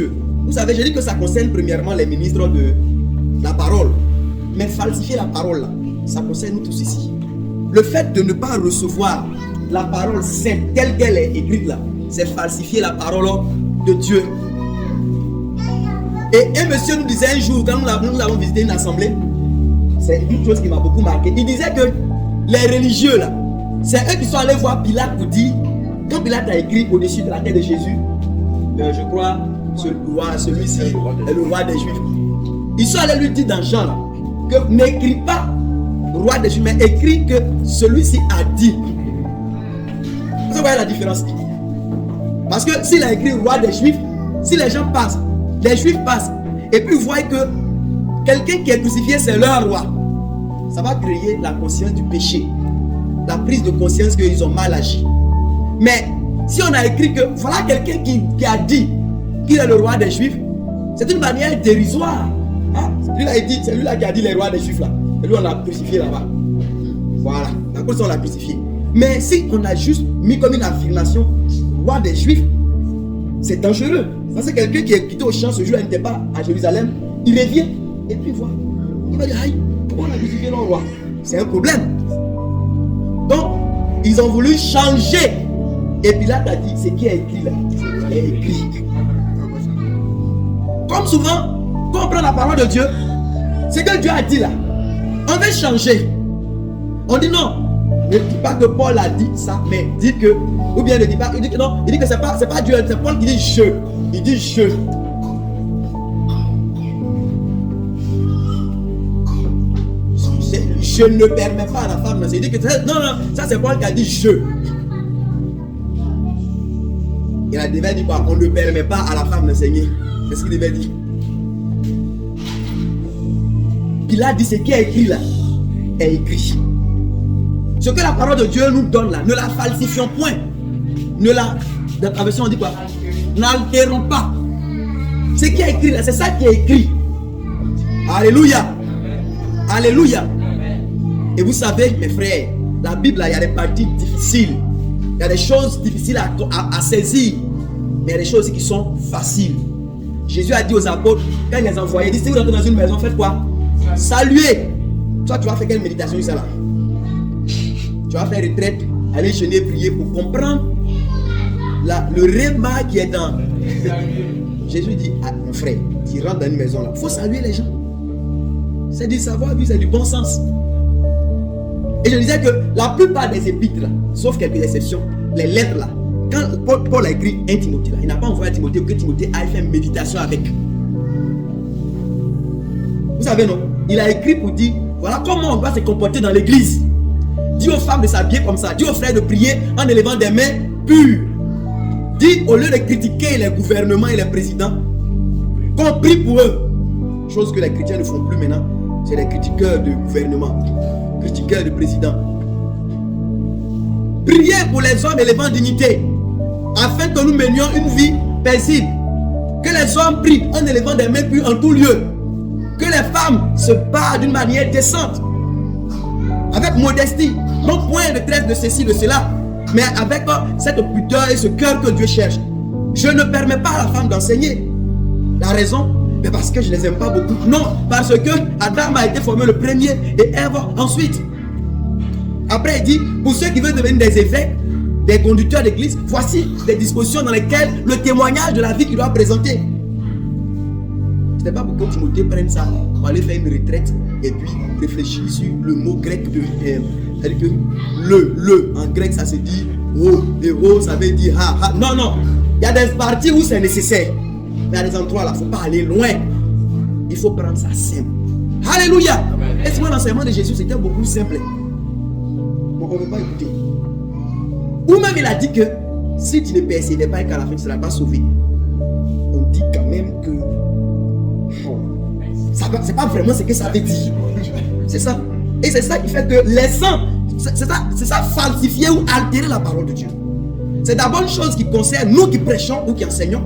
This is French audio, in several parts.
Vous savez, je dis que ça concerne premièrement les ministres de la parole. Mais falsifier la parole, là, ça concerne nous tous ici. Le fait de ne pas recevoir la parole sainte telle qu'elle est écrite là, c'est falsifier la parole de Dieu. Et un monsieur nous disait un jour, quand nous avons visité une assemblée, c'est une chose qui m'a beaucoup marqué. Il disait que les religieux là, c'est eux qui sont allés voir Pilate pour dire, quand Pilate a écrit au-dessus de la tête de Jésus, je crois, celui-ci est le roi des Juifs. Ils sont allés lui dire dans Jean là, que n'écris pas roi des Juifs, mais écris que celui-ci a dit. Vous voyez la différence? Parce que s'il a écrit roi des Juifs, si les gens passent, les Juifs passent, et puis voient que quelqu'un qui est crucifié, c'est leur roi, ça va créer la conscience du péché, la prise de conscience qu'ils ont mal agi. Mais si on a écrit que voilà quelqu'un qui a dit qu'il est le roi des Juifs, c'est une manière dérisoire. Hein? C'est lui-là qui a dit les rois des Juifs là. Et lui on l'a crucifié là-bas. Voilà, à cause on l'a crucifié. Mais si on a juste mis comme une affirmation roi des Juifs, c'est dangereux. Parce que quelqu'un qui est quitté au champ ce jour-là n'était pas à Jérusalem, il revient et puis voit. Il va dire aïe, pourquoi on a crucifié leur roi? C'est un problème. Donc, ils ont voulu changer. Et puis là, tu as dit, c'est qui a écrit là? C'est écrit. Comme souvent, quand on prend la parole de Dieu, c'est que Dieu a dit là. On veut changer. On dit non. Ne dis pas que Paul a dit ça, mais dit que, ou bien ne dit pas, il dit que non, il dit que c'est pas Dieu, c'est Paul qui dit je. Il dit je. Je ne permets pas à la femme d'enseigner. Il dit que non, ça c'est Paul qui a dit je. Il devait dire quoi? On ne permet pas à la femme d'enseigner. Qu'est-ce qu'il devait dire? Pilate dit ce qui est écrit là est écrit. Ce que la parole de Dieu nous donne là, ne la falsifions point. Dans la version on dit quoi? N'altérons pas. Ce qui est écrit là, c'est ça qui est écrit. Alléluia. Alléluia. Et vous savez, mes frères, la Bible là, il y a des parties difficiles. Il y a des choses difficiles à saisir. Mais il y a des choses qui sont faciles. Jésus a dit aux apôtres, quand il les envoyait, il dit, si vous entrez dans une maison, faites quoi? Saluez. Toi, tu vas faire quelle méditation ça là? Tu vas faire retraite, aller jeûner, prier pour comprendre le réma qui est dans. Jésus dit, ah, mon frère, tu rentres dans une maison là, il faut saluer les gens. C'est du savoir-vivre, c'est du bon sens. Et je disais que la plupart des épîtres, là, sauf quelques exceptions, les lettres là, quand Paul a écrit un Timothée, là, il n'a pas envoyé à Timothée que Timothée aille faire une méditation avec. Vous savez non? Il a écrit pour dire, voilà comment on doit se comporter dans l'église. Dis aux femmes de s'habiller comme ça. Dis aux frères de prier en élevant des mains pures. Dis au lieu de critiquer les gouvernements et les présidents, qu'on prie pour eux. Chose que les chrétiens ne font plus maintenant. C'est les critiqueurs de gouvernement, critiqueurs de présidents. Priez pour les hommes élevant dignité, afin que nous menions une vie paisible. Que les hommes prient en élevant des mains pures en tout lieu. Que les femmes se parlent d'une manière décente, avec modestie, non point de traite de ceci, de cela, mais avec cette pudeur et ce cœur que Dieu cherche. Je ne permets pas à la femme d'enseigner. La raison, c'est parce que je ne les aime pas beaucoup. Non, parce que Adam a été formé le premier et Ève ensuite. Après, il dit, pour ceux qui veulent devenir des évêques, des conducteurs d'église, voici des dispositions dans lesquelles le témoignage de la vie qu'il doit présenter. Ce n'est pas pour que Timothée prenne ça pour aller faire une retraite et puis réfléchir sur le mot grec de c'est-à-dire que le en grec ça se dit oh, et oh ça veut dire ha ha. Non, non, il y a des parties où c'est nécessaire, mais il y a des endroits là, il ne faut pas aller loin. Il faut prendre ça simple. Alléluia. Et souvent l'enseignement de Jésus c'était beaucoup plus simple. Bon, on ne veut pas écouter. Ou même il a dit que si tu ne persévères pas et qu'à la fin tu ne seras pas sauvé. On dit quand même que c'est pas vraiment ce que ça veut dire. C'est ça. Et c'est ça qui fait que les saints, c'est ça falsifier ou altérer la parole de Dieu. C'est d'abord une chose qui concerne nous qui prêchons ou qui enseignons.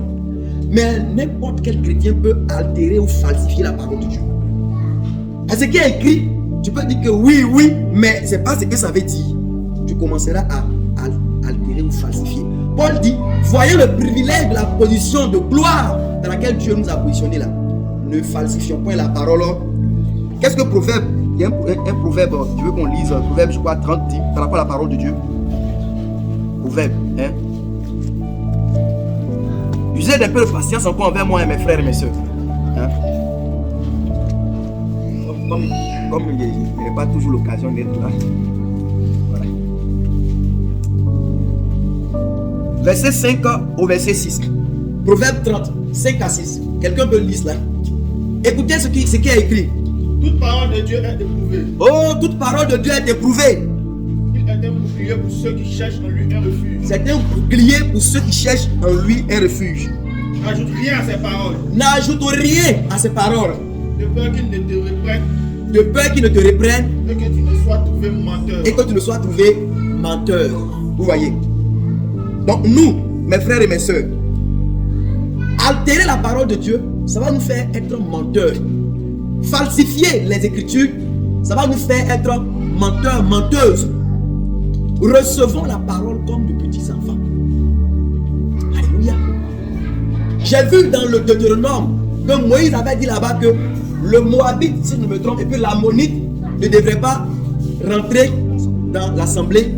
Mais n'importe quel chrétien peut altérer ou falsifier la parole de Dieu. Parce que ce qui est écrit, tu peux dire que oui, mais c'est pas ce que ça veut dire. Tu commenceras à altérer ou falsifier. Paul dit, voyez le privilège de la position de gloire dans laquelle Dieu nous a positionnés là. Ne falsifions point la parole. Qu'est-ce que Proverbe? Il y a un proverbe, tu veux qu'on lise Proverbe, je crois, 30 par rapport à la parole de Dieu. Proverbe, hein? Usez un peu de patience encore envers moi et mes frères et mes soeurs. Hein? Comme je n'ai pas toujours l'occasion d'être là. Voilà. Verset 5 au verset 6. Proverbe 30, 5 à 6. Quelqu'un peut lire là. Écoutez ce qui est écrit. Toute parole de Dieu est éprouvée. Oh, toute parole de Dieu est éprouvée. Il est un bouclier pour ceux qui cherchent en lui un refuge. C'est un bouclier pour ceux qui cherchent en lui un refuge. N'ajoute rien à ses paroles. N'ajoute rien à ses paroles. De peur qu'il ne te reprenne. De peur qu'il ne te reprenne. Et que tu ne sois trouvé menteur. Et que tu ne sois trouvé menteur. Vous voyez. Donc nous, mes frères et mes soeurs, altérer la parole de Dieu, ça va nous faire être menteurs. Falsifier les Écritures, ça va nous faire être menteurs, menteuses. Recevons la parole comme de petits enfants. Alléluia. J'ai vu dans le Deutéronome que Moïse avait dit là-bas que le Moabite, si je ne me trompe, et puis l'Ammonite ne devrait pas rentrer dans l'assemblée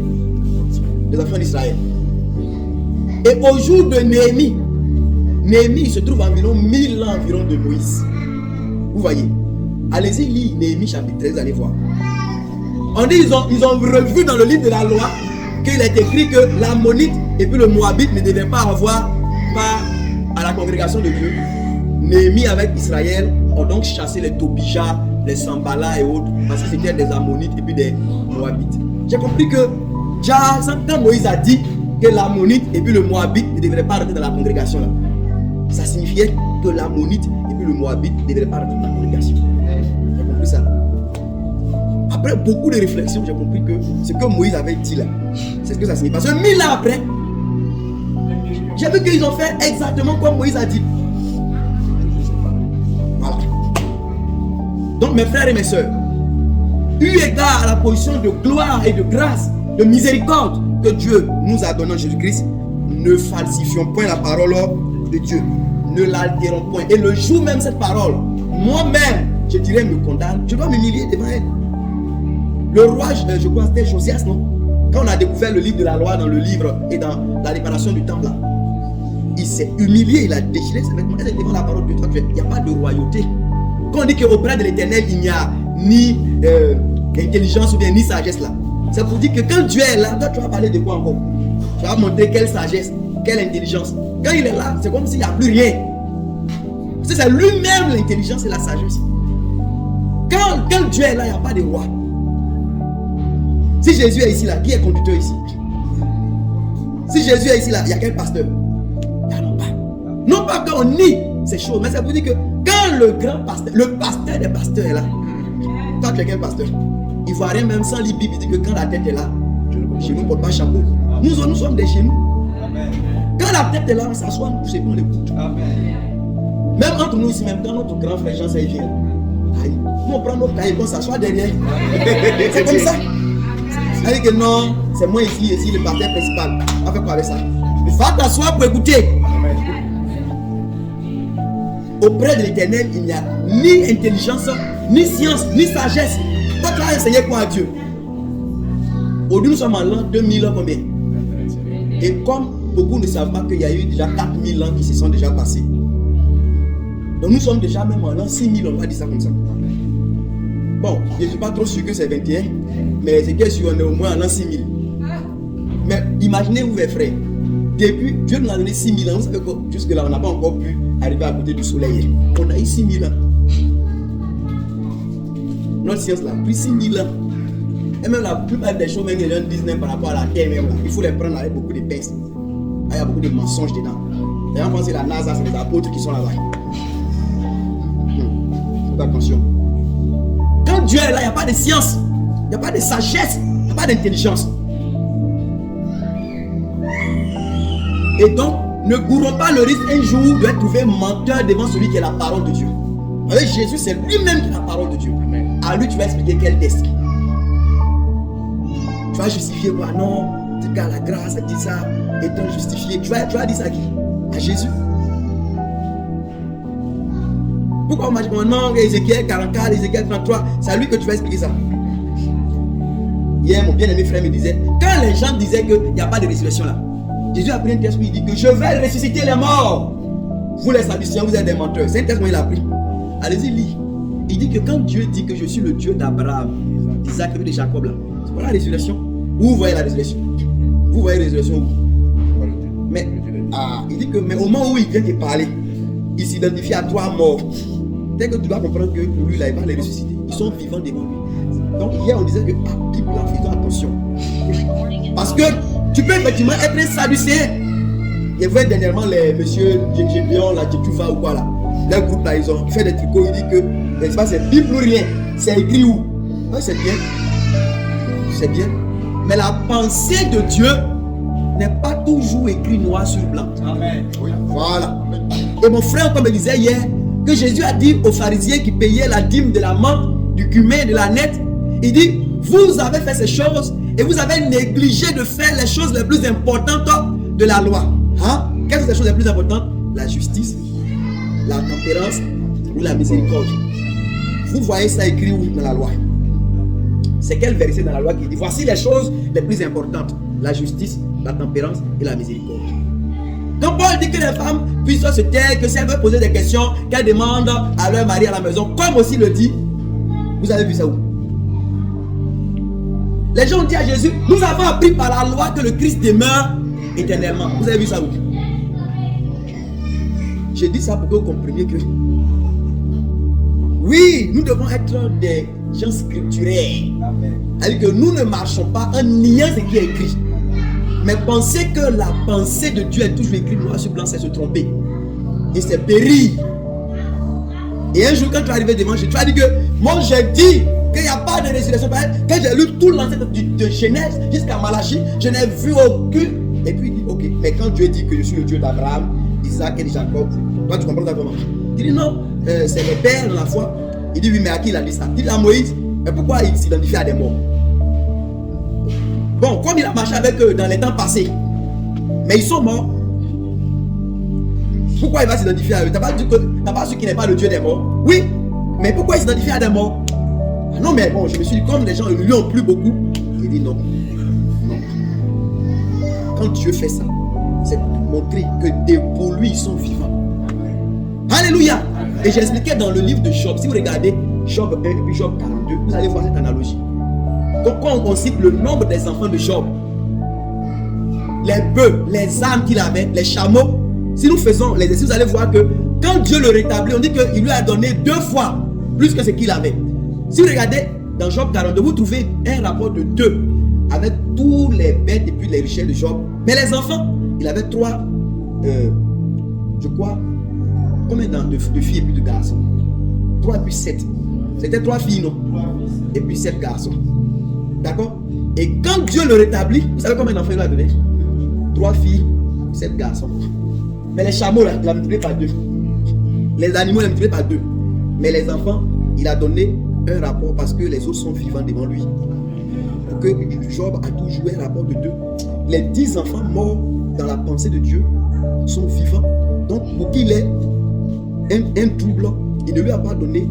des enfants d'Israël. Et au jour de Néhémie, Néhémie se trouve environ 1000 ans environ de Moïse. Vous voyez. Allez-y lire Néhémie chapitre 13, allez voir. On dit ils ont revu dans le livre de la loi qu'il est écrit que l'Ammonite et puis le Moabite ne devaient pas avoir part à la congrégation de Dieu. Néhémie avec Israël ont donc chassé les Tobija, les Sambala et autres parce que c'était des Ammonites et puis des Moabites. J'ai compris que quand Moïse a dit que l'Ammonite et puis le Moabite ne devraient pas rentrer dans la congrégation là, ça signifiait que l'Ammonite et puis le Moabite ne devraient pas rentrer dans la congrégation. J'ai compris ça. Après beaucoup de réflexions, j'ai compris que ce que Moïse avait dit là, c'est ce que ça signifie. Parce que 1000 ans après, j'ai vu qu'ils ont fait exactement comme Moïse a dit. Voilà. Donc mes frères et mes soeurs, eu égard à la position de gloire et de grâce, de miséricorde que Dieu nous a donné en Jésus-Christ, ne falsifions point la parole de Dieu. Ne l'altérons point. Et le jour même cette parole, moi-même, je dirais me condamne, je dois m'humilier devant elle. Le roi, je crois c'était Josias, non? Quand on a découvert le livre de la loi dans le livre et dans la réparation du temple là, il s'est humilié, il a déchiré ses vêtements. Il est devant la parole de Dieu. Il n'y a pas de royauté. Quand on dit qu'auprès de l'Éternel, il n'y a ni intelligence ou bien ni sagesse là, c'est pour dire que quand Dieu est là, toi tu vas parler de quoi encore? Tu vas montrer quelle sagesse, quelle intelligence. Quand il est là, c'est comme s'il n'y a plus rien. C'est lui-même l'intelligence et la sagesse. Quand Dieu est là, il n'y a pas de roi. Si Jésus est ici là, qui est conducteur ici? Si Jésus est ici là, il y a quel pasteur? Il n'y en a pas. Non pas qu'on nie ces choses, mais ça veut dire que quand le grand pasteur, le pasteur des pasteurs est là, toi tu es quel pasteur? Il ne voit rien même sans lire Bible, il dit que quand la tête est là, chez nous ne porte pas chapeau. Nous sommes des chez nous. Quand la tête est là, on s'assoit, nous poussons, on l'écoute. Même entre nous ici, même quand notre grand frère Jean il vient, nous on prend nos cahiers, on s'assoit derrière. C'est comme ça. Ça veut dire que non, c'est moi ici, le pasteur principal. On fait quoi avec ça? Va t'asseoir pour écouter. Auprès de l'Éternel, il n'y a ni intelligence, ni science, ni sagesse. Toi, tu vas enseigner quoi à Dieu? Aujourd'hui, nous sommes en l'an 2000 ans combien? Et comme beaucoup ne savent pas qu'il y a eu déjà 4000 ans qui se sont déjà passés. Donc nous sommes déjà même en l'an 6000, on va dire ça comme ça. Bon, je ne suis pas trop sûr que c'est 21, mais c'est que si on est au moins en l'an 6000. Mais imaginez-vous mes frères, depuis, Dieu nous a donné 6000 ans, vous savez que jusque là on n'a pas encore pu arriver à côté du soleil. On a eu 6000 ans. Notre science là, plus 6000 ans. Et même la plupart des choses, même les gens disent même par rapport à la terre même là, il faut les prendre avec beaucoup de pinces. Il y a beaucoup de mensonges dedans. D'ailleurs, on pense que la NASA, c'est les apôtres qui sont là-bas. Faites attention. Quand Dieu est là, il n'y a pas de science, il n'y a pas de sagesse, il n'y a pas d'intelligence. Et donc, ne courons pas le risque un jour d'être trouvé menteur devant celui qui est la parole de Dieu. Avec Jésus, c'est lui-même qui est la parole de Dieu. Amen. À lui, tu vas expliquer quel test. Tu vas justifier quoi? Non, tu gardes la grâce, dit ça, étant justifié. Tu vas dire ça à qui? À Jésus. Pourquoi on m'a dit non, Ézéchiel 44, Ézéchiel 33, c'est à lui que tu vas expliquer ça. Hier, mon bien-aimé frère me disait, quand les gens disaient qu'il n'y a pas de résurrection là, Jésus a pris un texte où il dit que je vais ressusciter les morts. Vous les Sadducéens, vous êtes des menteurs. C'est un texte où il a pris. Allez-y, lis. Il dit que quand Dieu dit que je suis le Dieu d'Abraham, d'Isaac et de Jacob là, c'est pas la résurrection. Où vous voyez la résurrection? Vous voyez la résurrection où? Mais, il dit que, mais au moment où il vient te parler, il s'identifie à toi mort. Dès que tu dois comprendre que pour lui là, il va les ressusciter. Ils sont vivants devant lui. Donc hier on disait que Bible là, faisons attention. Parce que tu peux effectivement être un Sadducéen. Il y avait dernièrement les messieurs Gébion, la Tchétouva ou quoi là. Leur groupe là, ils ont fait des tricots. Ils disent que n'est-ce pas, c'est Bible ou rien. C'est écrit où? Ouais, c'est bien. C'est bien. Mais la pensée de Dieu n'est pas toujours écrit noir sur blanc. Amen. Oui. Voilà. Et mon frère, comme me disait hier, que Jésus a dit aux pharisiens qui payaient la dîme de la menthe, du cumin, de la nette, il dit, vous avez fait ces choses et vous avez négligé de faire les choses les plus importantes de la loi. Hein? Quelles sont les choses les plus importantes? La justice, la tempérance ou la miséricorde. Vous voyez ça écrit où dans la loi? C'est quel verset dans la loi qui dit, voici les choses les plus importantes, la justice, la tempérance et la miséricorde. Quand Paul dit que les femmes puissent se taire, que si elles veulent poser des questions, qu'elles demandent à leur mari à la maison, comme aussi le dit, vous avez vu ça où? Les gens ont dit à Jésus, nous avons appris par la loi que le Christ demeure éternellement. Vous avez vu ça où? Je dis ça pour que vous compreniez que oui, nous devons être des gens scripturaires. C'est-à-dire que nous ne marchons pas en niant ce qui est écrit. Mais penser que la pensée de Dieu est toujours écrite noir sur blanc, c'est se tromper. Et c'est périr. Et un jour, quand tu es arrivé devant Jésus, tu as dit que moi j'ai dit qu'il n'y a pas de résurrection. Quand j'ai lu tout l'enseignement de Genèse jusqu'à Malachie, je n'ai vu aucune. Et puis il dit, ok, mais quand Dieu dit que je suis le Dieu d'Abraham, d'Isaac et de Jacob, toi tu comprends ça comment? Il dit non, c'est le père dans la foi. Il dit oui, mais à qui il a dit ça? Il dit à Moïse, mais pourquoi il s'identifie à des morts? Bon, comme il a marché avec eux dans les temps passés, mais ils sont morts. Pourquoi il va s'identifier à eux? T'as pas su qu'il n'est pas le Dieu des morts? Oui, mais pourquoi il s'identifie à des morts? Ah non, mais bon, je me suis dit, comme les gens ne lui ont plus beaucoup, il dit non. Non. Quand Dieu fait ça, c'est pour montrer que pour lui, ils sont vivants. Alléluia. Et j'ai expliqué dans le livre de Job, si vous regardez Job 1 et puis Job 42, vous allez voir cette analogie. Donc quand on cite le nombre des enfants de Job, les bœufs, les ânes qu'il avait, les chameaux, si nous faisons les exercices, vous allez voir que quand Dieu le rétablit, on dit qu'il lui a donné 2 fois plus que ce qu'il avait. Si vous regardez dans Job 42, vous trouvez un rapport de 2 avec tous les bêtes et puis les richesses de Job. Mais les enfants, il avait 3, je crois, combien de filles et puis de garçons? 3 et puis 7. C'était 3 filles, non? Et puis 7 garçons. D'accord? Et quand Dieu le rétablit, vous savez combien d'enfants il a donné? 3 filles, 7 garçons. Mais les chameaux, là, il a multiplié par 2. Les animaux, il a multiplié par 2. Mais les enfants, il a donné un rapport parce que les autres sont vivants devant lui. Pour que Job a toujours un rapport de 2. Les 10 enfants morts dans la pensée de Dieu sont vivants. Donc, pour qu'il ait un double, il ne lui a pas donné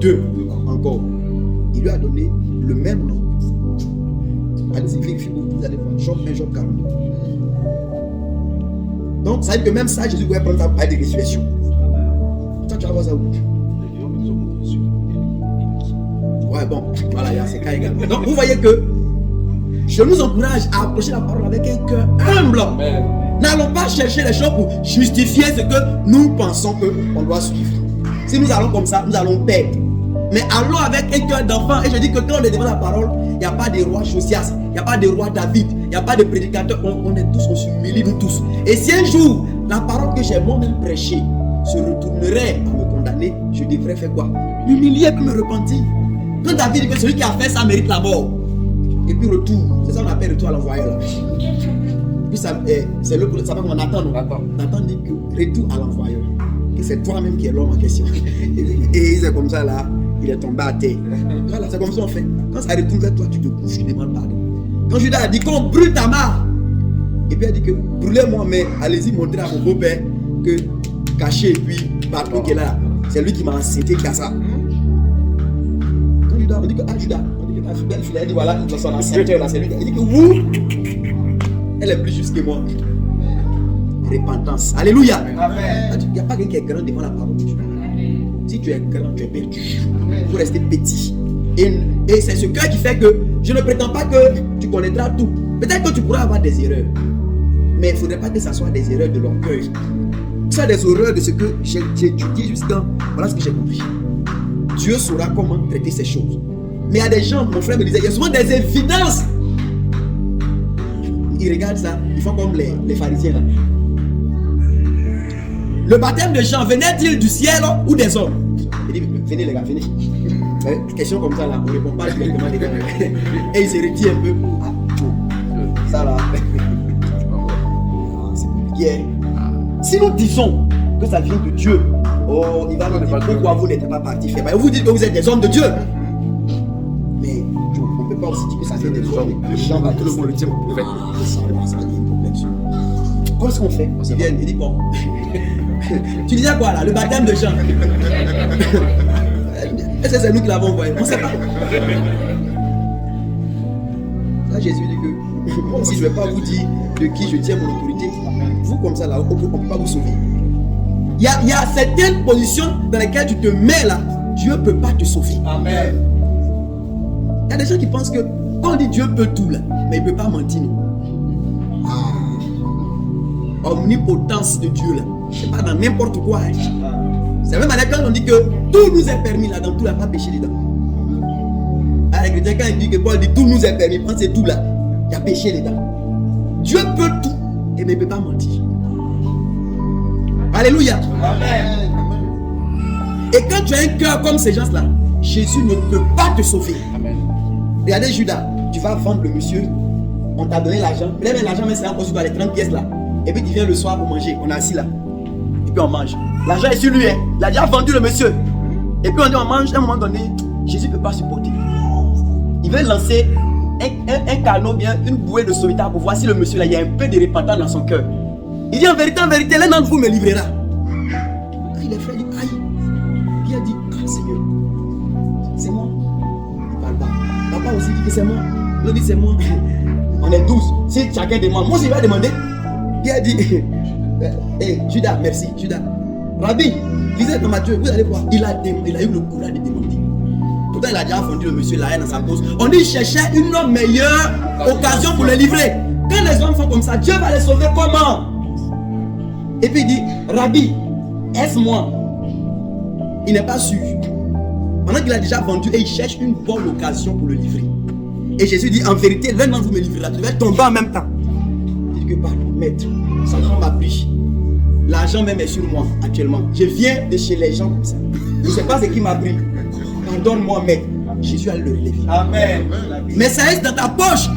2 encore. Il lui a donné le même nom. Allez-y, vérifiez, vous allez voir. Job 1, Job 42. Donc, ça veut dire que même ça, Jésus pouvait prendre ça pour parler de résurrection. Ça, tu vas voir ça où? Ouais, bon, voilà, il y a ces cas également. Donc, vous voyez que je nous encourage à approcher la parole avec un cœur humble. N'allons pas chercher les choses pour justifier ce que nous pensons qu'on doit suivre. Si nous allons comme ça, nous allons perdre. Mais allons avec un cœur d'enfant. Et je dis que quand on est devant la parole, il n'y a pas de roi Josias, il n'y a pas de roi David, il n'y a pas de prédicateur. On est tous, on s'humilie nous tous. Et si un jour, la parole que j'ai moi-même prêchée se retournerait à me condamner, je devrais faire quoi? M'humilier et me repentir. Quand David dit que celui qui a fait ça mérite la mort. Et puis retour, c'est ça qu'on appelle retour à l'envoyeur. Puis ça, c'est le ça va comme Nathan. Nathan dit que retour à l'envoyeur. Que c'est toi-même qui es l'homme en question. Et c'est comme ça là, il est tombé à terre. Voilà, c'est comme ça on fait. Quand ça retourne vers toi, tu te couches, tu demandes pardon. Quand Judas a dit qu'on brûle ta mare, et puis elle dit que brûlez-moi, mais allez-y montrer à mon beau-père que caché et puis bateau qui est là. C'est lui qui m'a enseigné qu'à ça. Quand Judas, on dit que Judas, on dit que ta belle fille, elle dit voilà, dans son enseignateur là, c'est lui. Il dit que vous, elle est plus juste que moi. Repentance. Alléluia. Il n'y a pas quelqu'un qui est grand devant la parole de Dieu. Si tu es grand, tu es perdu. Il faut rester petit. Et c'est ce cœur qui fait que je ne prétends pas que tu connaîtras tout. Peut-être que tu pourras avoir des erreurs. Mais il ne faudrait pas que ce soit des erreurs de l'orgueil. Ce sont des erreurs de ce que j'ai étudié jusqu'à. Voilà ce que j'ai compris. Dieu saura comment traiter ces choses. Mais il y a des gens, mon frère me disait, il y a souvent des évidences. Ils regardent ça, ils font comme les pharisiens là. Le baptême de Jean venait-il du ciel ou des hommes? Il dit, venez les gars, venez. Question comme ça là, on ne répond pas directement les gars. Et il se retire un peu. Ça là. C'est compliqué. Si nous disons que ça vient de Dieu, oh, il va nous dire pourquoi vous n'êtes pas partis faire. Vous dites que vous êtes des hommes de Dieu. Mais on ne peut pas aussi dire que ça vient des hommes. Jean va tout le monde le dire au prophète. Comment est-ce qu'on fait? Il vient, il dit bon. Tu disais quoi là? Le baptême de Jean. Est-ce que c'est nous qui l'avons envoyé? On ne sait pas. Là, Jésus dit que si je ne vais pas vous dire de qui je tiens mon autorité, vous comme ça là, on ne peut pas vous sauver. Il y a certaines positions dans lesquelles tu te mets là, Dieu ne peut pas te sauver. Amen. Il y a des gens qui pensent que quand on dit Dieu peut tout là, mais il ne peut pas mentir. Non. Omnipotence de Dieu là, c'est pas dans n'importe quoi. Hein. C'est même avec quand on dit que tout nous est permis là, dans tout, il n'y a pas péché dedans. Alors les chrétiens, quand ils disent que Paul dit tout nous est permis, quand c'est tout là, il y a péché dedans. Dieu peut tout, et mais il ne peut pas mentir. Alléluia. Amen. Et quand tu as un cœur comme ces gens-là, Jésus ne peut pas te sauver. Amen. Regardez Judas, tu vas vendre le monsieur, on t'a donné l'argent, peut-être l'argent, mais c'est encore sur les 30 pièces là. Et puis tu viens le soir pour manger, on est assis là. Et puis on mange. L'argent est sur lui, hein. Il a déjà vendu le monsieur. Et puis on dit on mange, à un moment donné, Jésus ne peut pas supporter. Il veut lancer un canot bien, une bouée de solitaire pour voir si le monsieur là, il y a un peu de repentance dans son cœur. Il dit en vérité, l'un d'entre vous me livrera. Quand il est fait, il dit aïe. Il a dit, Seigneur, c'est moi. Il parle pas. Papa aussi dit que c'est moi. L'autre dit c'est moi. On est 12. Si chacun demande, moi je vais demander. Il a dit, Judas, merci, Judas. Rabbi, lisez dans Matthieu, vous allez voir. Il a eu le courage de demander. Pourtant, il a déjà fondu le monsieur, la haine dans sa cause. On dit, il cherchait une meilleure occasion pour le livrer. Quand les hommes font comme ça, Dieu va les sauver comment? Et puis il dit, Rabbi, est-ce moi? Il n'est pas sûr. Pendant qu'il a déjà vendu et il cherche une bonne occasion pour le livrer. Et Jésus dit, en vérité, l'un d'entre vous me livrera. Tu vas tomber en même temps. Il dit que pardon, maître, ça m'a pris. L'argent même est sur moi actuellement. Je viens de chez les gens comme ça. Je ne sais pas ce qui m'a pris. Pardonne-moi, maître. Jésus a le relever. Amen. Mais ça reste dans ta poche.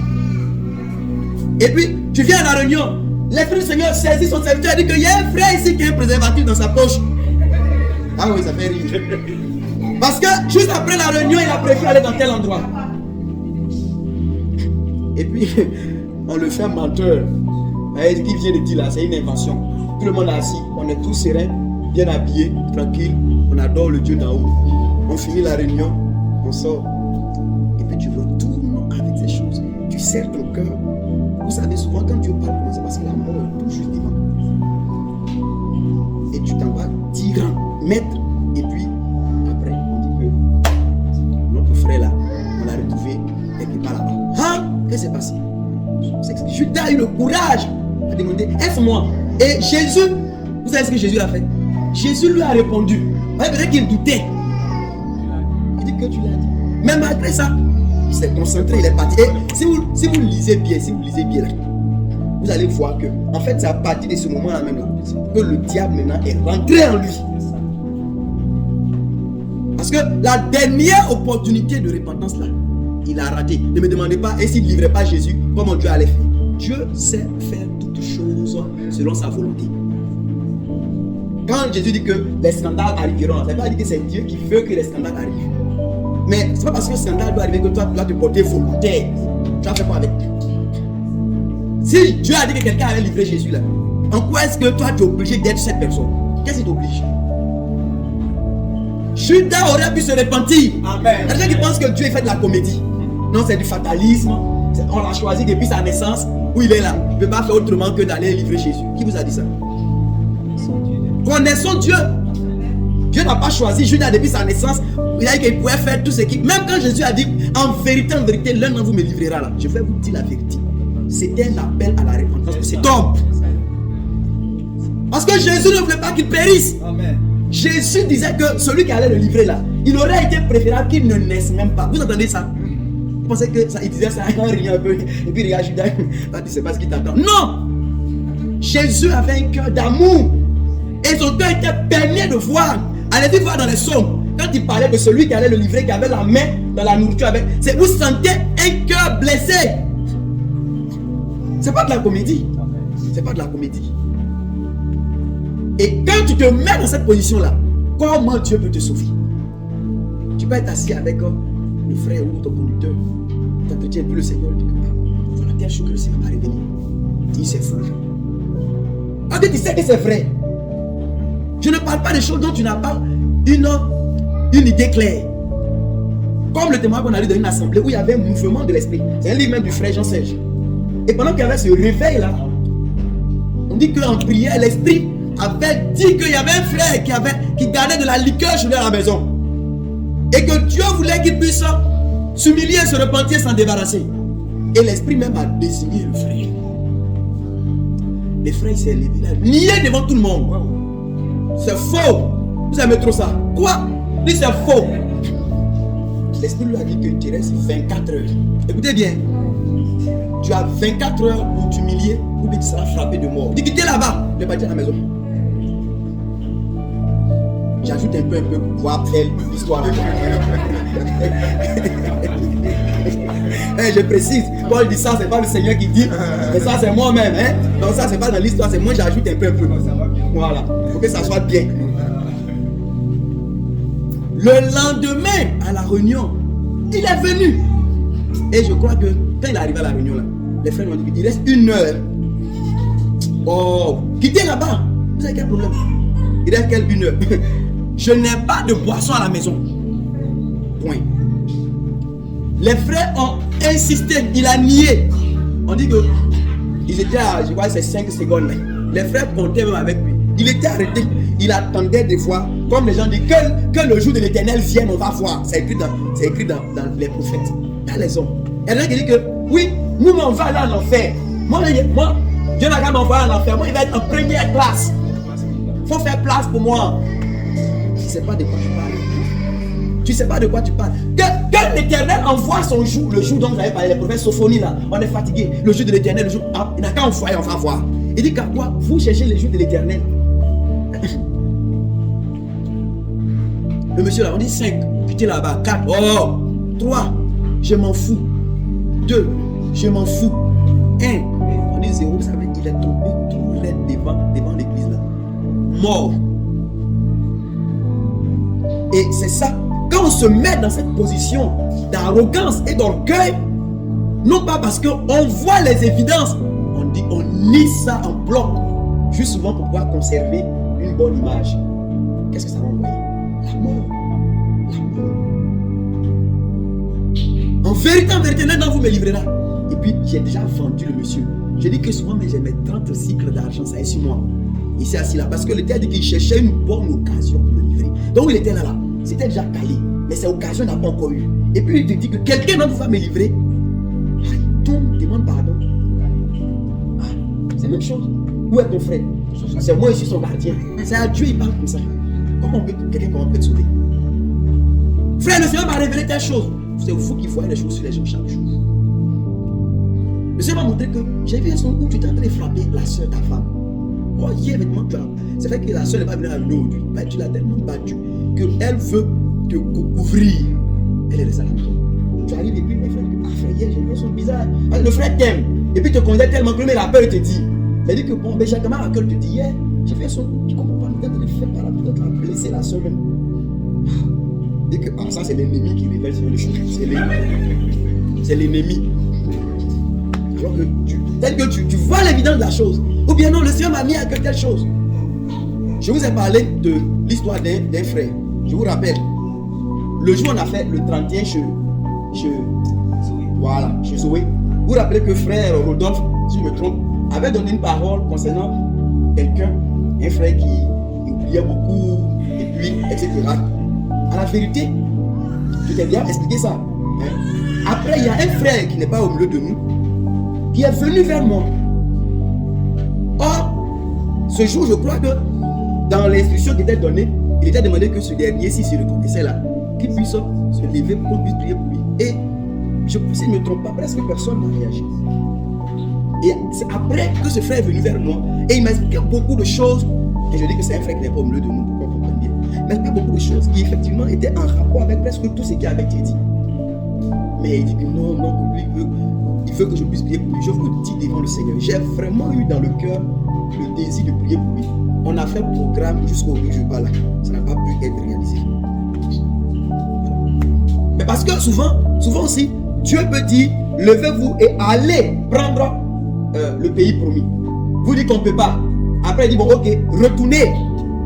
Et puis, tu viens à la réunion. L'Esprit du Seigneur saisit son serviteur et dit qu'il y a un frère ici qui a un préservatif dans sa poche. Ah oui, ça fait rire. Parce que juste après la réunion, il a préféré aller dans tel endroit. Et puis, on le fait menteur. Ce qu'il vient de dire là, c'est une invention. Tout le monde est assis, on est tous sereins, bien habillés, tranquilles. On adore le Dieu d'en haut. On finit la réunion, on sort. Et puis tu retournes avec ces choses. Tu serres ton cœur. Vous savez, souvent quand Dieu parle, c'est parce que la mort est toujours devant. Et tu t'en vas dire, maître. Et puis, après, on dit que notre frère là, on l'a retrouvé quelque part là-bas. Hein? Qu'est-ce qui s'est passé? C'est que Judas a eu le courage de demander, est-ce moi? Et Jésus, vous savez ce que Jésus a fait? Jésus lui a répondu. Peut-être qu'il doutait. Il dit que tu l'as dit. Mais malgré ça, il s'est concentré, il est parti. Et si vous lisez bien, là, vous allez voir que, en fait, c'est à partir de ce moment-là même là, que le diable maintenant est rentré en lui. Parce que la dernière opportunité de repentance là, il a raté. Ne me demandez pas, et s'il ne livrait pas Jésus, comment Dieu allait faire? Dieu sait faire toutes choses selon sa volonté. Quand Jésus dit que les scandales arriveront, ça ne veut pas dire que c'est Dieu qui veut que les scandales arrivent. Mais ce n'est pas parce que le scandale doit arriver que toi tu dois te porter volontaire. Tu vas faire quoi avec? Si Dieu a dit que quelqu'un allait livrer Jésus là, en quoi est-ce que toi tu es obligé d'être cette personne? Qu'est-ce qui t'oblige? Judas aurait pu se repentir. Amen. Il y a des gens qui pensent que Dieu fait de la comédie. Non, c'est du fatalisme. On l'a choisi depuis sa naissance, où il est là. Il ne peut pas faire autrement que d'aller livrer Jésus. Qui vous a dit ça? Connaissons Dieu. Dieu n'a pas choisi Judas depuis sa naissance. Il a dit qu'il pouvait faire tout ce qui... Même quand Jésus a dit, en vérité, l'un d'entre vous me livrera là. Je vais vous dire la vérité. C'était un appel à la repentance de cet homme. Parce que Jésus ne voulait pas qu'il périsse. Amen. Jésus disait que celui qui allait le livrer là, il aurait été préférable qu'il ne naisse même pas. Vous entendez ça? Vous pensez que ça, il disait ça, il riait un peu. Et puis regarde Judas, tu sais pas ce qu'il t'attend. Non! Jésus avait un cœur d'amour. Et son cœur était baigné de voir. Allez-y voir dans les psaumes. Quand il parlait de celui qui allait le livrer, qui avait la main dans la nourriture, vous sentez un cœur blessé. C'est pas de la comédie. C'est pas de la comédie. Et quand tu te mets dans cette position-là, comment Dieu peut te sauver? Tu peux être assis avec le frère ou ton conducteur. Tu t'entretiens plus le Seigneur. Voilà tel chose que le Seigneur m'a révélé. Dis c'est faux. En fait, tu sais que c'est vrai. Je ne parle pas des choses dont tu n'as pas une idée claire. Comme le témoin qu'on a lu dans une assemblée où il y avait un mouvement de l'esprit. C'est un livre même du frère Jean-Serge. Et pendant qu'il y avait ce réveil-là, on dit qu'en prière, l'esprit avait dit qu'il y avait un frère qui gardait de la liqueur chez lui à la maison. Et que Dieu voulait qu'il puisse s'humilier, se repentir, s'en débarrasser. Et l'esprit même a désigné le frère. Le frère il s'est levé, il a nié devant tout le monde. C'est faux. Vous aimez trop ça. Quoi? Il dit c'est faux. L'esprit lui a dit que tu restes 24 heures. Écoutez bien. Tu as 24 heures pour t'humilier ou bien tu seras frappé de mort. Dis que tu es là-bas, ne pas dire à la maison. J'ajoute un peu pour pouvoir faire l'histoire. Je précise, Paul dit ça, c'est pas le Seigneur qui dit, mais ça c'est moi-même. Hein? Donc ça c'est pas dans l'histoire, c'est moi j'ajoute un peu. Voilà, pour que ça soit bien. Le lendemain à la réunion, il est venu. Et je crois que quand il est arrivé à la réunion là, les frères m'ont dit qu'il reste 1 heure. Oh, quittez là-bas. Vous avez quel problème? Il reste quelle 1 heure? Je n'ai pas de boisson à la maison. Point. Les frères ont insisté, il a nié. On dit que ils étaient à, je crois, c'est 5 secondes. Les frères comptaient même avec lui. Il était arrêté. Il attendait des fois, comme les gens disent, que le jour de l'Éternel vienne, on va voir. C'est écrit dans les prophètes. Dans les hommes. Il y a des gens qui disent que oui, nous on va aller en enfer. Moi, Dieu n'a qu'à m'envoyer en enfer. Moi, il va être en première classe. Il faut faire place pour moi. Tu ne sais pas de quoi tu parles. Tu ne sais pas de quoi tu parles. Que l'Éternel envoie son jour, le jour dont vous avez parlé, les prophètes Sophonie là, on est fatigué. Le jour de l'Éternel, le jour. Il n'a qu'à envoyer, on va voir. Il dit qu'à quoi vous cherchez le jour de l'Éternel. Le monsieur là, on dit 5, putain là-bas, 4, oh, 3, je m'en fous. 2, je m'en fous. 1, on dit 0, vous savez, il est tombé tout raide devant l'église là. Mort. Et c'est ça, quand on se met dans cette position d'arrogance et d'orgueil, non pas parce qu'on voit les évidences, on nie ça en bloc, juste souvent pour pouvoir conserver une bonne image. Qu'est-ce que ça va envoyer? La mort. La mort. En vérité, l'un d'entre vous me livrera. Et puis, j'ai déjà vendu le monsieur. Je dis que souvent, mais j'ai mes 30 cycles d'argent, ça est sur moi. Il s'est assis là, parce que l'Éternel dit qu'il cherchait une bonne occasion pour me livrer. Donc, il était là. C'était déjà calé. Mais cette occasion n'a pas encore eu. Et puis, il te dit que quelqu'un d'entre vous va me livrer. Tombe, demande pardon. C'est la même chose. Où est ton frère? C'est moi ici son gardien. C'est à Dieu il parle comme ça. Comment quelqu'un peut te sauver? Frère, le Seigneur m'a révélé telle chose. C'est vous qui voyez les choses sur les gens chaque jour. Le Seigneur m'a montré que j'ai vu un son où tu étais en train de frapper la soeur de ta femme. Oh, hier, vêtement, c'est vrai que la soeur n'est pas venue à l'eau aujourd'hui. Mais tu l'as tellement battue qu'elle veut te couvrir. Elle est restée à la maison. Tu arrives et puis les frères disent, frère, hier, j'ai vu un son bizarre. Le frère t'aime. Et puis te connaît tellement que lui, il a peur, il te dit. Il dit que bon, mais chaque matin, te dit, hier, j'ai fait son. Tu comprends pas, peut-être qu'il fait par là, peut-être qu'il a blessé la soeur même. Et que ça, c'est l'ennemi qui révèle sur les choses. C'est l'ennemi. Alors que tel que tu vois l'évidence de la chose. Ou bien non, le Seigneur m'a mis à que telle chose. Je vous ai parlé de l'histoire d'un frère. Je vous rappelle, le jour où on a fait le 31 chez Zoé, vous vous rappelez que frère Rodolphe, si je me trompe, avait donné une parole concernant quelqu'un, un frère qui oubliait beaucoup, et puis, etc. À la vérité, je t'ai bien expliqué ça. Hein? Après, il y a un frère qui n'est pas au milieu de nous, qui est venu vers moi. Or, ce jour, je crois que dans l'instruction qui était donnée, il était demandé que ce dernier, s'il se reconnaissait là, qu'il puisse se lever pour qu'on puisse prier pour lui. Et si je ne me trompe pas, presque personne n'a réagi. Et c'est après que ce frère est venu vers moi et il m'a expliqué beaucoup de choses. Et je dis que c'est un frère qui n'est pas au milieu de nous, pour qu'on comprenne bien. Il m'a expliqué beaucoup de choses qui effectivement étaient en rapport avec presque tout ce qui avait été dit. Mais il dit que non, que lui il veut que je puisse prier pour lui. Je vous le dis devant le Seigneur. J'ai vraiment eu dans le cœur le désir de prier pour lui. On a fait le programme jusqu'au jour où je ne suis pas là. Ça n'a pas pu être réalisé. Mais parce que souvent aussi, Dieu peut dire, levez-vous et allez prendre le pays promis. Vous dites qu'on ne peut pas. Après, il dit, bon, ok, retournez.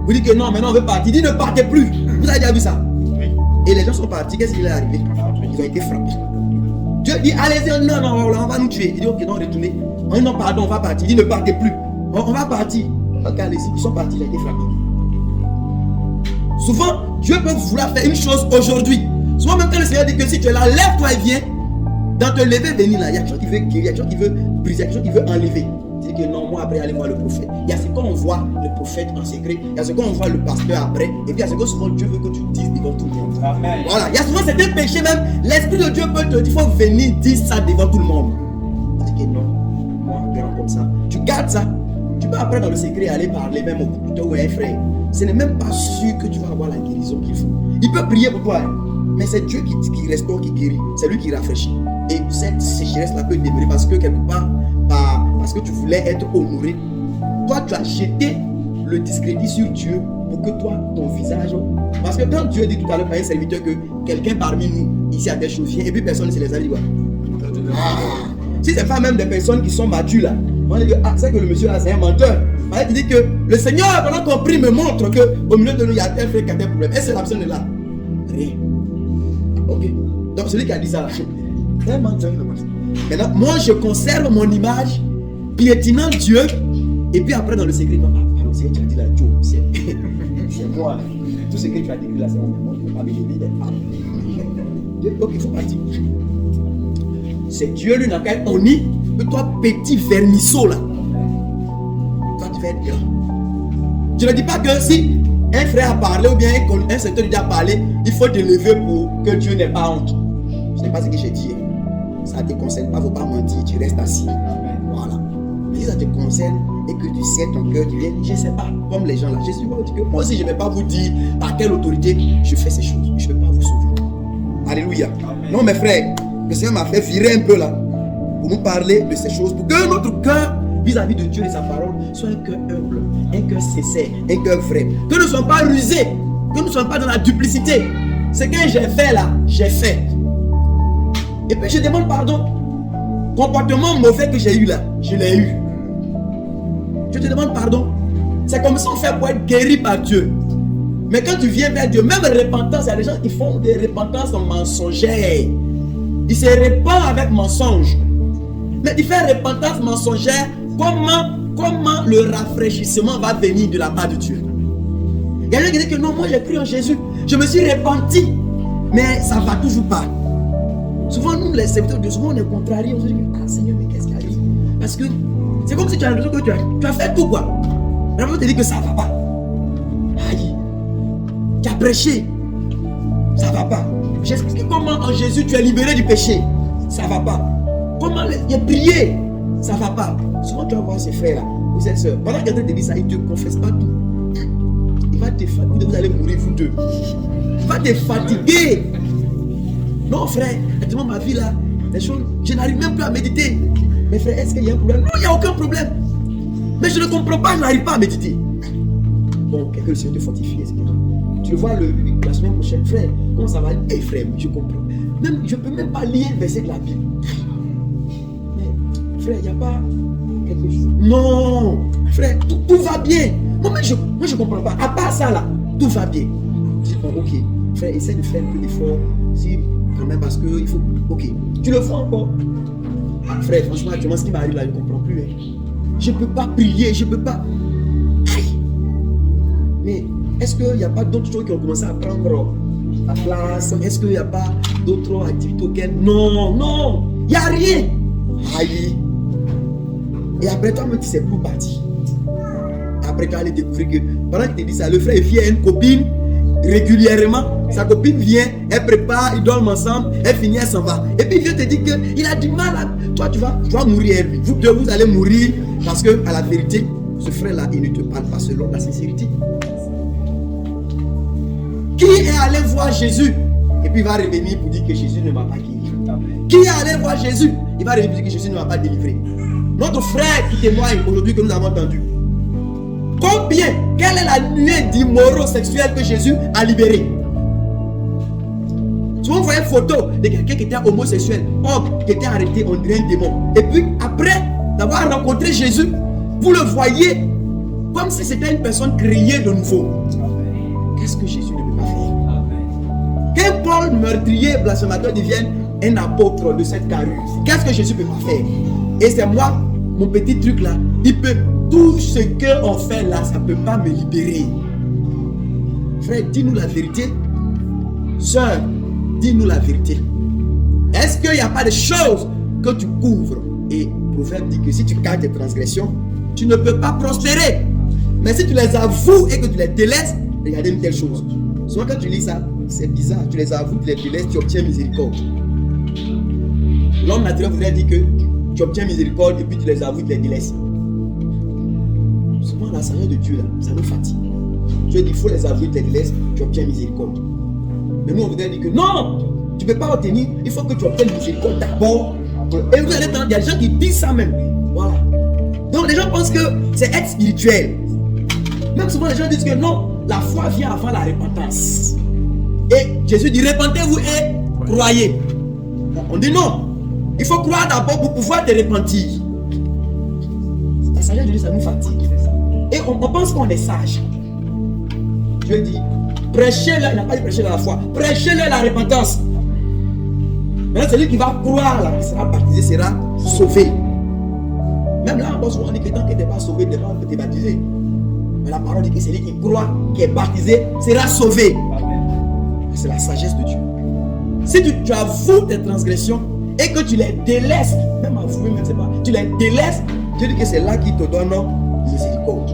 Vous dites que non, maintenant on veut partir. Il dit, ne partez plus. Vous avez déjà vu ça? Oui. Et les gens sont partis. Qu'est-ce qui est arrivé? Ils ont été frappés. Dieu dit, allez-y, non, on va nous tuer. Il dit, ok, non, retournez. On dit, non, pardon, on va partir. Il dit, ne partez plus. On va partir. Ok, allez-y. Ils sont partis, ils ont été frappés. Souvent, Dieu peut vouloir faire une chose aujourd'hui. Souvent, même quand le Seigneur dit que si tu es là, lève-toi et viens. Dans te lever, venir là, il y a quelque chose qui veut guérir, il y a quelque chose qui veut briser, il y a quelque chose qui veut enlever. C'est que non, moi après aller voir le prophète. Il y a ce qu'on voit le prophète en secret, il y a ce qu'on voit le pasteur après, et puis il y a ce que souvent Dieu veut que tu dises devant tout le monde. Amen. Voilà, il y a souvent certains péchés même, l'Esprit de Dieu peut te dire, il faut venir dire ça devant tout le monde. Tu dis que non, moi grand comme ça. Tu gardes ça, tu peux après dans le secret aller parler même au couteau ou à un frère. Ce n'est même pas sûr que tu vas avoir la guérison qu'il faut. Il peut prier pour toi, hein, mais c'est Dieu qui restaure, qui guérit, c'est lui qui rafraîchit. Et cette sécheresse-là peut demeurer parce que quelque part, parce que tu voulais être honoré, toi tu as jeté le discrédit sur Dieu pour que toi, ton visage... Parce que quand Dieu dit tout à l'heure par un serviteur que quelqu'un parmi nous, ici a des choses vient et puis personne ne se les a dit. Si ce n'est pas même des personnes qui sont matures là, on dit que c'est que le monsieur là c'est un menteur. Il dit que le Seigneur pendant qu'on prie me montre qu'au milieu de nous il y a tel frère qui a tel problème. Et c'est la personne là. Rien. Ok. Donc celui qui a dit ça là. Maintenant, moi je conserve mon image, piétinant Dieu, et puis après dans le secret, non, pardon, c'est que tu as dit là, Joe, c'est moi. Tout ce que tu as dit là, c'est moi, je ne peux pas me lever. Donc il faut partir. C'est Dieu lui n'a qu'à être honni, que toi, petit vernisseau là, toi tu vas être grand. Je ne dis pas que si un frère a parlé ou bien un secteur lui a parlé, il faut te lever pour que Dieu n'ait pas honte. Ce n'est pas ce que j'ai dit. Ça ne te concerne pas, il ne faut pas mentir, tu restes assis. Voilà. Mais si ça te concerne et que tu sais ton cœur, tu viens, je ne sais pas, comme les gens là. Je suis que moi aussi, je ne vais pas vous dire par quelle autorité je fais ces choses. Je ne vais pas vous sauver. Alléluia. Amen. Non, mes frères, le Seigneur m'a fait virer un peu là pour nous parler de ces choses, pour que notre cœur vis-à-vis de Dieu et sa parole soit un cœur humble, un cœur sincère, un cœur vrai. Que nous ne soyons pas rusés, que nous ne soyons pas dans la duplicité. Ce que j'ai fait là, j'ai fait. Et puis je demande pardon. Comportement mauvais que j'ai eu là, je l'ai eu. Je te demande pardon. C'est comme ça on fait pour être guéri par Dieu. Mais quand tu viens vers Dieu, même repentance, il y a des gens qui font des repentances mensongères. Ils se répandent avec mensonge. Mais il fait repentance mensongère, comment le rafraîchissement va venir de la part de Dieu? Il y a des gens qui disent que non, moi j'ai cru en Jésus, je me suis repenti, mais ça ne va toujours pas. Souvent, nous, les serviteurs de Dieu, souvent on est contrariés. On se dit, ah Seigneur, mais qu'est-ce qui arrive? Parce que c'est comme si tu as l'impression que tu as fait tout quoi. Mais on te dit que ça ne va pas. Aïe, tu as prêché, ça ne va pas. J'explique comment en Jésus tu es libéré du péché, ça ne va pas. Comment il a prié, ça ne va pas. Souvent, tu vas voir ces frères-là, ou ces soeurs. Pendant que quelqu'un te dit ça, il ne te confesse pas tout. Il va te fatiguer, vous allez mourir, vous deux. Il va te fatiguer. Non frère, actuellement ma vie là, les choses, je n'arrive même plus à méditer. Mais frère, est-ce qu'il y a un problème? Non, il n'y a aucun problème. Mais je ne comprends pas, je n'arrive pas à méditer. Bon, que le Seigneur te fortifie, etc. Tu le vois la semaine prochaine, frère, comment ça va? Hey frère, je comprends. Même, je ne peux même pas lire le verset de la Bible. Mais frère, il n'y a pas quelque chose. Non, frère, tout va bien. Non, mais moi je ne comprends pas. À part ça là, tout va bien. ok, frère, essaie de faire un peu d'effort. Si, quand même, parce que il faut. Ok, tu le fais encore. Ah, frère, franchement, actuellement, ce qui m'arrive là, je ne comprends plus. Hein. Je ne peux pas prier, je ne peux pas. Aïe. Mais est-ce qu'il n'y a pas d'autres choses qui ont commencé à prendre la place? Est-ce qu'il n'y a pas d'autres activités auxquelles. Non, non, il n'y a rien. Aïe. Et après, toi-même, tu ne sais plus partir. Après, tu vas aller découvrir que pendant qu'il te dit ça, le frère vient à une copine régulièrement. Sa copine vient, elle prépare, ils dorment ensemble, elle finit, elle s'en va. Et puis il vient te dire qu'il a du mal à. Toi, tu vas mourir, lui. Vous deux, vous allez mourir parce que, à la vérité, ce frère-là, il ne te parle pas selon la sincérité. Qui est allé voir Jésus et puis il va revenir pour dire que Jésus ne m'a pas guéri? Qui est allé voir Jésus? Il va revenir pour dire que Jésus ne m'a pas délivré. Notre frère qui témoigne aujourd'hui que nous avons entendu. Combien? Quelle est la nuée d'immoraux sexuels que Jésus a libéré? Souvent, vous voyez une photo de quelqu'un qui était homosexuel, homme, qui était arrêté, on dirait un démon. Et puis, après d'avoir rencontré Jésus, vous le voyez comme si c'était une personne créée de nouveau. Qu'est-ce que Jésus ne peut pas faire? Qu'un Paul meurtrier, blasphémateur devienne un apôtre de cette carrure, qu'est-ce que Jésus ne peut pas faire? Et c'est moi, mon petit truc là, il peut. Tout ce qu'on fait là, ça ne peut pas me libérer. Frère, dis-nous la vérité. Sœur, dis-nous la vérité. Est-ce qu'il n'y a pas de choses que tu couvres? Et Proverbe dit que si tu caches tes transgressions, tu ne peux pas prospérer. Mais si tu les avoues et que tu les délaisses, regardez une telle chose. Souvent quand tu lis ça, c'est bizarre. Tu les avoues, tu les délaisses, tu obtiens miséricorde. L'homme naturel voudrait dire que tu obtiens miséricorde et puis tu les avoues, tu les délaisses. Souvent la sagesse de Dieu là, ça nous fatigue. Dieu dit il faut les avouer, tu les délaisses, tu obtiens miséricorde. Mais nous on voudrait dire que non, tu ne peux pas obtenir, il faut que tu obtiennes miséricorde d'abord. Et vous allez entendre, il y a des gens qui disent ça même. Voilà. Donc les gens pensent que c'est être spirituel. Même souvent les gens disent que non, la foi vient avant la repentance. Et Jésus dit repentez-vous et croyez. On dit non, il faut croire d'abord pour pouvoir te repentir. La sagesse de Dieu, ça nous fatigue. Et on pense qu'on est sage. Dieu dit, prêchez-le, il n'a pas dit prêchez-le la foi, prêchez-le la repentance. Maintenant, celui qui va croire, là, qui sera baptisé, sera sauvé. Même là, on dit que tant que tu n'es pas sauvé, tu n'es pas baptisé. Mais la parole dit que celui qui croit, qui est baptisé, sera sauvé. C'est la sagesse de Dieu. Si tu avoues tes transgressions et que tu les délaisses, même avouer, même c'est pas, tu les délaisses, Dieu dit que c'est là qu'il te donne miséricorde.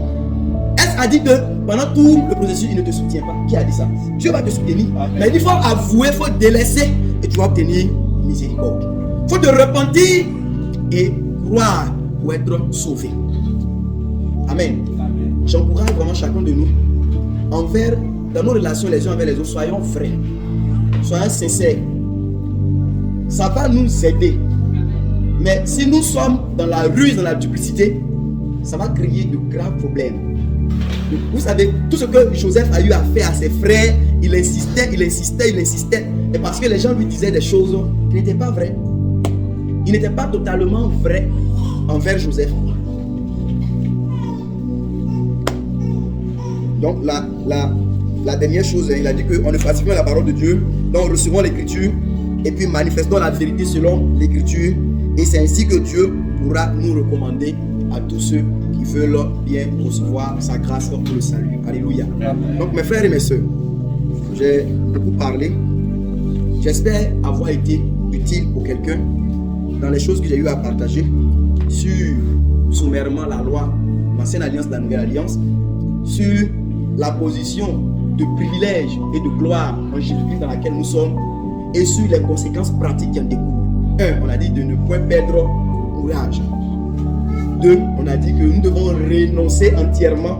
Est-ce a dit que pendant tout le processus, il ne te soutient pas? Qui a dit ça? Dieu va te soutenir. Mais il faut avouer, il faut délaisser et tu vas obtenir miséricorde. Il faut te repentir et croire pour être sauvé. Amen. J'encourage vraiment chacun de nous dans nos relations les uns avec les autres, soyons vrais, soyons sincères. Ça va nous aider. Mais si nous sommes dans la ruse, dans la duplicité, ça va créer de graves problèmes. Vous savez, tout ce que Joseph a eu à faire à ses frères, il insistait. Et parce que les gens lui disaient des choses qui n'étaient pas vraies. Il n'était pas totalement vrai envers Joseph. Donc la dernière chose, il a dit qu'on ne falsifie pas la parole de Dieu, donc recevons l'écriture et puis manifestons la vérité selon l'écriture. Et c'est ainsi que Dieu pourra nous recommander à tous ceux qui veulent bien recevoir sa grâce pour le salut. Alléluia. Donc mes frères et mes soeurs, j'ai beaucoup parlé. J'espère avoir été utile pour quelqu'un dans les choses que j'ai eu à partager sur sommairement la loi, l'ancienne alliance, la nouvelle alliance, sur la position de privilège et de gloire en Jésus-Christ dans laquelle nous sommes et sur les conséquences pratiques qui en découlent. 1, on a dit de ne point perdre courage. 2, on a dit que nous devons renoncer entièrement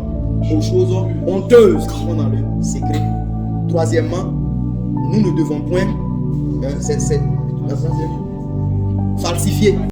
aux choses honteuses qui sont dans le secret. Troisièmement, nous ne devons point falsifier